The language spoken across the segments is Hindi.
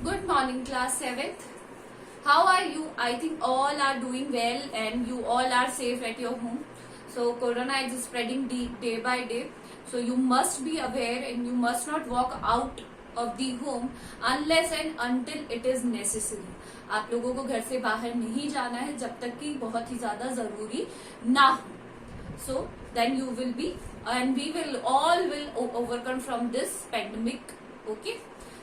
Good morning, class 7th. How are you? I think all are doing well and you all are safe at your home. So corona is spreading day by day. So you must be aware and you must not walk out of the home unless and until it is necessary. आप लोगों को घर से बाहर नहीं जाना है जब तक कि बहुत ही ज्यादा जरूरी ना हो. So then you will be and we will all will overcome from this pandemic. Okay.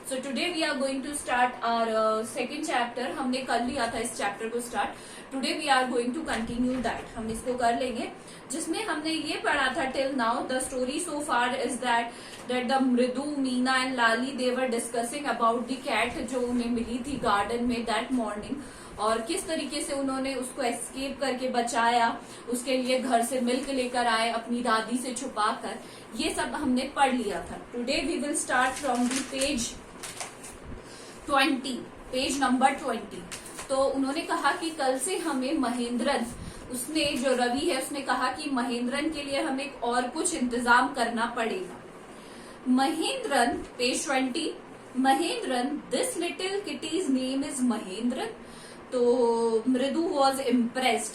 So today we are going to start our second chapter. हमने कर लिया था इस चैप्टर को start. Today we are going to continue that. हम इसको कर लेंगे जिसमें हमने ये पढ़ा था till now. The story so far is that the मृदु, Meena and Lali they were discussing about the cat जो उन्हें मिली थी गार्डन में that morning. और किस तरीके से उन्होंने उसको एस्केप करके बचाया, उसके लिए घर से मिल्क लेकर आए अपनी दादी से छुपा कर. ये सब हमने पढ़ लिया था. Today we will start from the page 20, page number 20. तो उन्होंने कहा कि कल से हमें महेंद्रन, उसने जो रवि है उसने कहा कि महेंद्रन के लिए हमें और कुछ इंतजाम करना पड़ेगा. Mahendran, page 20, Mahendran, this little kitty's name is Mahendran. तो मृदु वॉज इम्प्रेस्ड,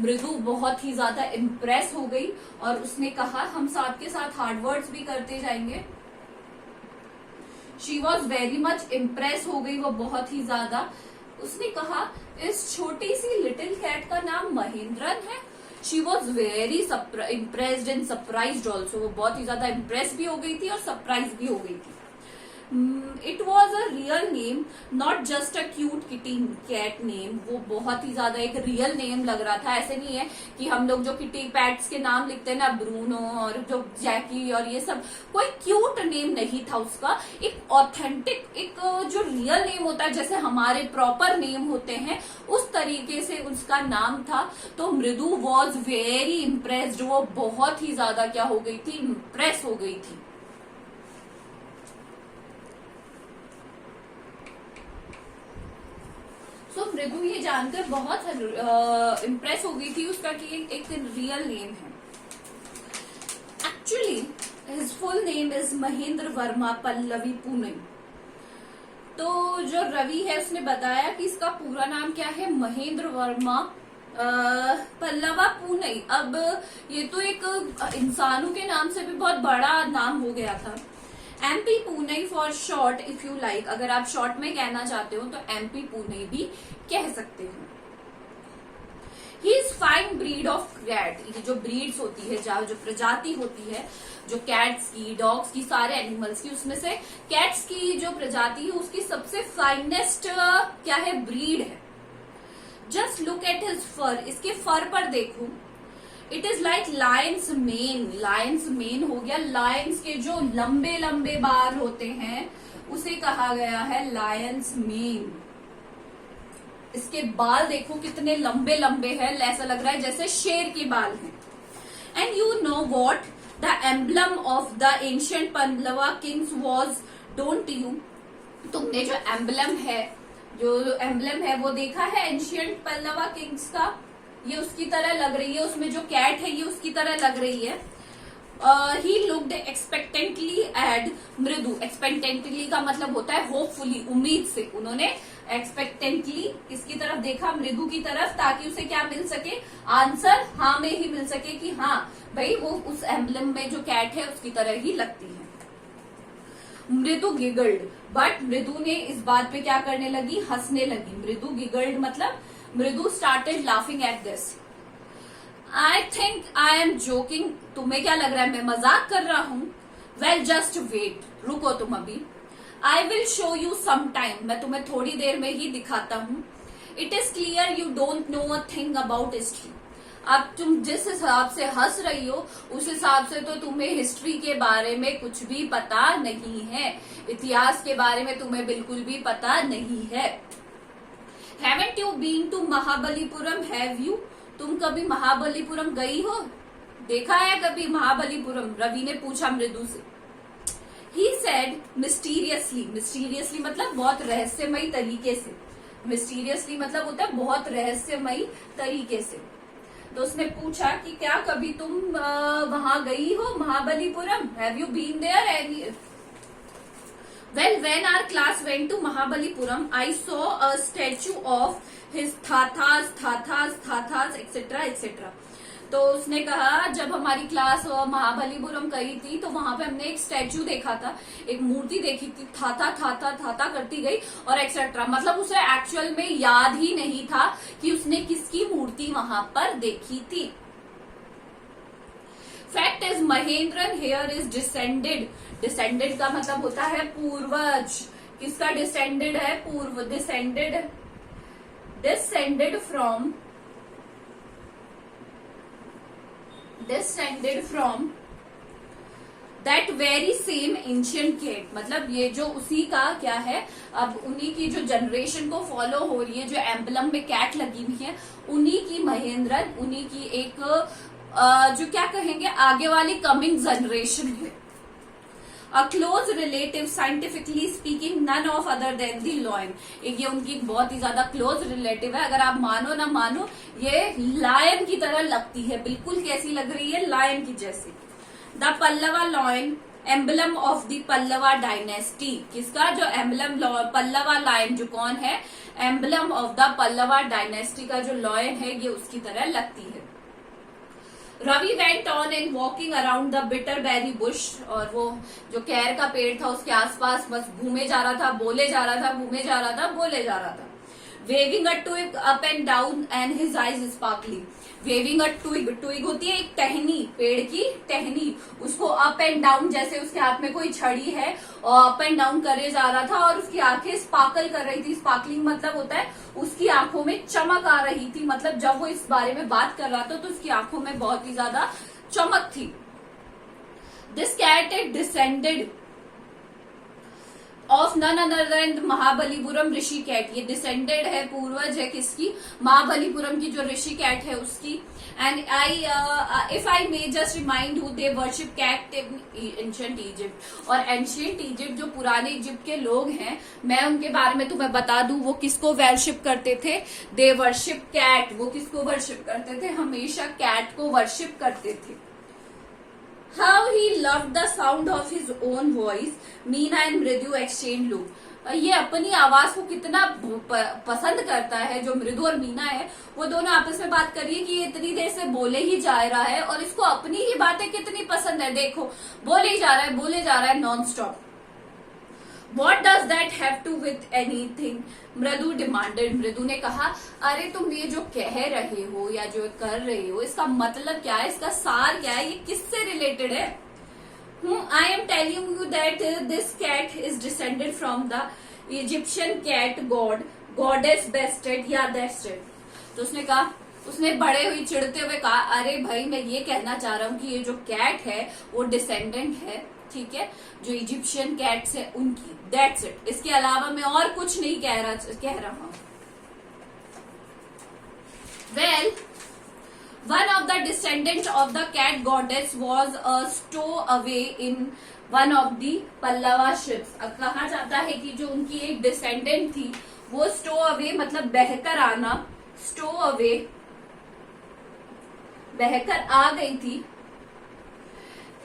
मृदु बहुत ही ज्यादा इम्प्रेस हो गई और उसने कहा, हम साथ के साथ हार्ड वर्ड्स भी करते जाएंगे. She was very much impress हो गई, वो बहुत ही ज्यादा. उसने कहा इस छोटी सी लिटिल कैट का नाम महेंद्रन है. She was very impressed and surprised also. वो बहुत ही ज्यादा इम्प्रेस भी हो गई थी और सरप्राइज भी हो गई थी. It was a real name, not just a cute kitty cat name. वो बहुत ही ज्यादा एक रियल नेम लग रहा था. ऐसे नहीं है कि हम लोग जो किटी पैट्स के नाम लिखते हैं ना, ब्रूनो और जो जैकी और ये सब, कोई क्यूट नेम नहीं था उसका. एक ऑथेंटिक, एक जो रियल नेम होता है जैसे हमारे प्रॉपर नेम होते हैं उस तरीके से उसका नाम था. तो मृदु वॉज वेरी इम्प्रेस्ड. वो बहुत ही ज्यादा क्या हो गई थी, इम्प्रेस हो गई थी. तो मृदु ये जानकर बहुत इम्प्रेस हो गई थी उसका कि एक रियल नेम है. Actually his full name is Mahendra Verma Pallavi Poonai. तो जो रवि है उसने बताया कि इसका पूरा नाम क्या है, महेंद्र वर्मा पल्लवा पूनई. अब ये तो एक इंसानों के नाम से भी बहुत बड़ा नाम हो गया था. MP Poonai for short if you like. अगर आप शॉर्ट में कहना चाहते हो तो MP पूनई भी कह सकते हो. He is fine breed of cat. ये जो ब्रीड्स होती है, जो प्रजाति होती है, जो कैट्स की, डॉग्स की, सारे एनिमल्स की, उसमें से कैट्स की जो प्रजाति है उसकी सबसे फाइनेस्ट क्या है, ब्रीड है. जस्ट लुक एट हिज फर. इसके फर पर देखो. It is like Lions main. Lions main हो गया, लायंस के जो लंबे लंबे बाल होते हैं उसे कहा गया है लायंस मेन. इसके बाल देखो कितने लंबे लंबे हैं, ऐसा लग रहा है जैसे शेर के बाल हैं. And you know what the emblem of the ancient Pallava Kings was, don't you. तुमने जो एम्बलम है वो देखा है एंशिएंट पल्लवा किंग्स का. ये उसकी तरह लग रही है, उसमें जो कैट है ये उसकी तरह लग रही है. ही लुक्ड एक्सपेक्टेंटली एट मृदु. एक्सपेक्टेंटली का मतलब होता है होपफुली, उम्मीद से. उन्होंने एक्सपेक्टेंटली किसकी तरफ देखा, मृदु की तरफ, ताकि उसे क्या मिल सके, आंसर हाँ में ही मिल सके कि हाँ भाई वो उस एम्बलम में जो कैट है उसकी तरह ही लगती है. मृदु गिगल्ड, बट मृदु ने इस बात पे क्या करने लगी, हंसने लगी. मृदु गिगल्ड मतलब मृदु started laughing at this. I think I am joking. तुम्हें क्या लग रहा है मैं मजाक कर रहा हूं. वेल जस्ट वेट, रुको तुम अभी. I will show you some time. मैं तुम्हें थोड़ी देर में ही दिखाता हूं. It is clear you don't know a thing about history. अब तुम जिस हिसाब से हंस रही हो उस हिसाब से तो तुम्हें हिस्ट्री के बारे में कुछ भी पता नहीं है. इतिहास के बारे में तुम्हें बिल्कुल भी पता नहीं है. Haven't you been to Mahabalipuram? Have you? तुम कभी महाबलीपुरम गई हो, देखा है कभी महाबलीपुरम? रवि ने पूछा मृदु से. He said mysteriously. mysteriously मतलब बहुत रहस्यमयी तरीके से. mysteriously मतलब होता है बहुत रहस्यमयी तरीके से. तो उसने पूछा कि क्या कभी तुम वहां गई हो Mahabalipuram? Have you been there? Well, when our class went to Mahabalipuram, I saw a statue of his Thathas, etc., etc. तो उसने कहा जब हमारी क्लास महाबलीपुरम गई थी तो वहां पे हमने एक स्टैचू देखा था, एक मूर्ति देखी थी, था करती गई और एक्सेट्रा। मतलब उसे एक्चुअल में याद ही नहीं था कि उसने किसकी मूर्ति वहां पर देखी थी। Fact is Mahendran here is descended. Descended का मतलब होता है पूर्वज। किसका डिसेंडेड है? पूर्व। Descended from that very same ancient cat. मतलब ये जो उसी का क्या है, अब उन्हीं की जो जनरेशन को फॉलो हो रही है, जो एम्बलम में कैट लगी हुई है, उन्हीं की महेंद्रन, उन्हीं की एक जो क्या कहेंगे आगे वाली कमिंग जनरेशन है। A close relative, scientifically speaking, none of other than the lion। ये उनकी बहुत ही ज्यादा क्लोज रिलेटिव है। अगर आप मानो ना मानो, ये लायन की तरह लगती है। बिल्कुल कैसी लग रही है? लायन की जैसी। The Pallava lion, emblem of the Pallava dynasty. किसका? जो एम्बलम पल्लवा लायन जो कौन है? Emblem of the Pallava dynasty का जो लॉयन है, ये उसकी तरह लगती है। Ravi went on and walking around the bitter berry bush. और वो जो कैर का पेड़ था उसके आसपास बस घूमे जा रहा था, बोले जा रहा था, घूमे जा रहा था, बोले जा रहा था। Waving a twig up and down and his eyes sparkling. Waving a twig, twig होती है एक टहनी, पेड़ की टहनी, उसको अप एंड डाउन, जैसे उसके हाथ में कोई छड़ी है और अप एंड डाउन करे जा रहा था और उसकी आंखें स्पार्कल कर रही थी। स्पार्कलिंग मतलब होता है उसकी आंखों में चमक आ रही थी। मतलब जब वो इस बारे में बात कर रहा था तो उसकी आंखों में बहुत ही ज्यादा चमक थी। This cat is descended of none other than Mahabalipuram Rishi cat. ये डिसेंडेड है, पूर्वज है किसकी? महाबलीपुरम की जो ऋषि कैट है उसकी। And if I may just remind you, they worship cat in ancient Egypt. और एंशिएंट इजिप्ट जो पुराने इजिप्ट के लोग हैं, मैं उनके बारे में तुम्हें बता दूं, वो किसको वर्शिप करते थे? They worship cat. वो किसको वर्शिप करते थे? हमेशा कैट को वर्शिप करते थे। How he loved the sound of his own voice, Meena and मृदु एक्सचेंज लुक। ये अपनी आवाज को कितना पसंद करता है। जो मृदु और मीना है वो दोनों आपस में बात करिए कि ये इतनी देर से बोले ही जा रहा है और इसको अपनी ही बातें कितनी पसंद है। देखो, बोले ही जा रहा है, बोले जा रहा है non stop. What does that have to with anything? मृदु डिमांडेड। मृदु ने कहा, अरे तुम ये जो कह रहे हो या जो कर रहे हो, इसका मतलब क्या है, इसका सार क्या है, ये किससे रिलेटेड है? I am telling you that this cat is descended from the Egyptian cat god, goddess Bastet या Bastet। तो उसने कहा, उसने बड़े हुई चिढ़ते हुए कहा, अरे भाई मैं ये कहना चाह रहा हूँ कि ये जो कैट है वो डिसेंडेंट है, ठीक है, जो इजिप्शियन कैट्स है उनकी। That's it. इसके अलावा मैं और कुछ नहीं कह रहा हूं। Well, one of the descendant of the cat goddess was a stowaway in one of the Pallava ships. अब कहा जाता है कि जो उनकी एक डिसेंडेंट थी वो स्टो अवे मतलब बहकर आना, स्टो अवे बहकर आ गई थी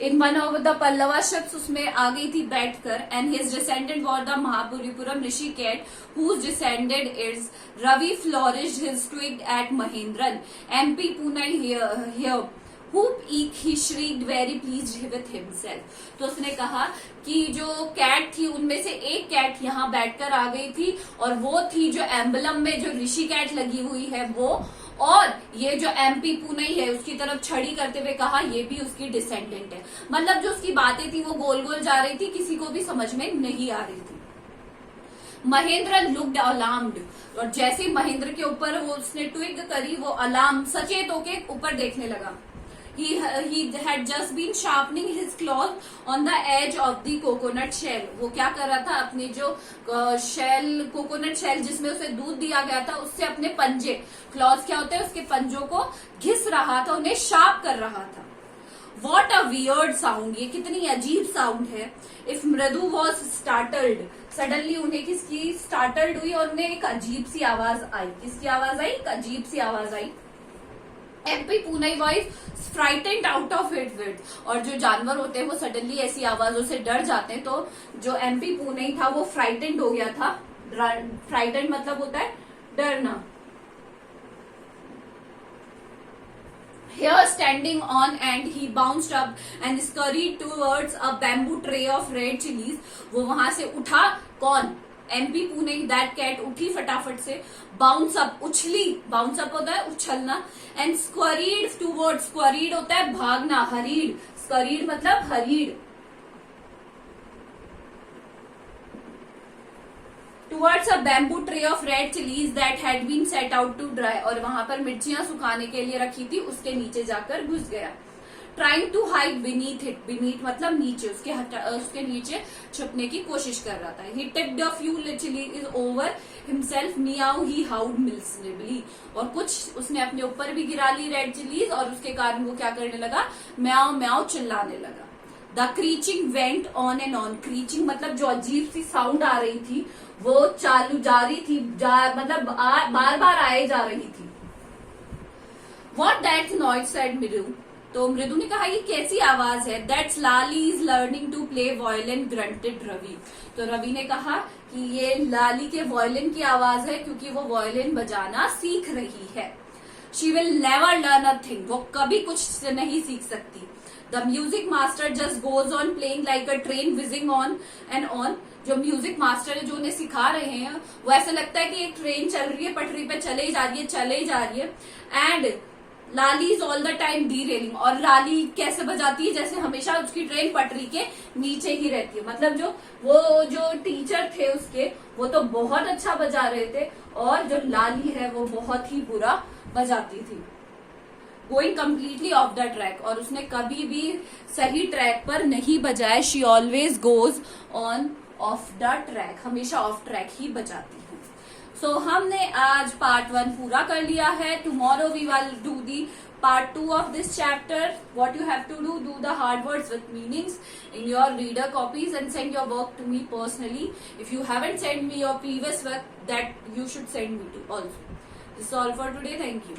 in one of the Pallava ships, उसमें आ गई थी बैठकर। And his descendant was the Mahabalipuram Rishi cat whose descended is Ravi flourished his twig at Mahendran MP Pune here he shrieked very pleased with himself। तो उसने कहा कि जो कैट थी उनमें से एक कैट यहाँ बैठकर आ गई थी और वो थी जो एम्बलम में जो ऋषि कैट लगी हुई है वो, और ये जो एमपी पुणे है उसकी तरफ छड़ी करते हुए कहा ये भी उसकी डिसेंडेंट है। मतलब जो उसकी बातें थी वो गोल गोल जा रही थी, किसी को भी समझ में नहीं आ रही थी। Mahendra looked alarmed. और जैसे महेंद्र के ऊपर वो उसने ट्विग करी, वो अलार्म सचेत होके ऊपर देखने लगा। He had just been sharpening his claws on the edge of the coconut shell। वो क्या कर रहा था, अपने जो शेल, कोकोनट शेल जिसमें उसे दूध दिया गया था, उससे अपने पंजे, क्लॉज क्या होते हैं, उसके पंजों को घिस रहा था, उन्हें शार्प कर रहा था। What a weird sound, ये कितनी अजीब साउंड है। If मृदु was startled, सडनली उन्हें किसकी स्टार्टल्ड हुई और उन्हें एक अजीब सी आवाज आई। किसकी आवाज आई? एक अजीब सी आवाज आई। MP Poonai wife frightened out of it wit, और जो जानवर होते हैं वो सडनली ऐसी आवाजों से डर जाते हैं, तो जो MP पूनाई था वो फ्राइटेंड हो गया था। फ्राइटेंड मतलब होता है डरना। Here standing on and he bounced up and scurried towards a bamboo tray of red chilies. वो वहां से उठा, कौन? MP पुणे, दैट कैट उठी फटाफट से, बाउंस अप, उछली, बाउंस अप होता है उछलना, एंड स्क्वरीड टूवर्ड्स, स्क्वरीड होता है भागना, हरीड, स्क्वरीड मतलब hurried, towards a bamboo tray of red chillies that had been set out to dry, और वहां पर मिर्चियां सुखाने के लिए रखी थी, उसके नीचे जाकर घुस गया। Trying to hide beneath it, beneath मतलब नीचे, उसके नीचे छुपने की कोशिश कर रहा था। He tipped a few chillies over himself, miaow he howled miserably, और कुछ उसने अपने ऊपर भी गिरा ली रेड चिलीज, और उसके कारण वो क्या करने लगा, म्याऊ म्याऊ चिल्लाने लगा। The screeching went on and on, screeching मतलब जो अजीब सी साउंड आ रही थी वो चालू जारी थी, मतलब बार बार आए जा रही थी। वॉट दैट नॉइज सेड मृदु, तो मृदु ने कहा ये कैसी आवाज है। That's Lali is learning to play violin, grunted Ravi, तो रवि ने कहा कि ये लाली के वायलिन की आवाज है क्योंकि वो वायलिन बजाना सीख रही है। She will never learn a thing, वो कभी कुछ नहीं सीख सकती। The music master just goes on playing like a train wheezing on and on, जो म्यूजिक मास्टर है जो उन्हें सिखा रहे हैं वो ऐसा लगता है कि एक ट्रेन चल रही है, पटरी पे चले जा रही है, चले जा रही है। And Lali is all the time derailing, और लाली कैसे बजाती है, जैसे हमेशा उसकी ट्रेन पटरी के नीचे ही रहती है, मतलब जो टीचर थे उसके वो तो बहुत अच्छा बजा रहे थे, और जो लाली है वो बहुत ही बुरा बजाती थी। Going completely of the track, और उसने कभी भी सही ट्रैक पर नहीं बजाया। She always goes on off the track, हमेशा ऑफ ट्रैक ही बजाती है। सो हमने आज पार्ट 1 पूरा कर लिया है। Tomorrow we will do the part 2 of this chapter. What you have to do the hard words with meanings in your reader copies and send your work to me personally. If you haven't sent me your previous work, that you should send me to also. This is all for today. Thank you.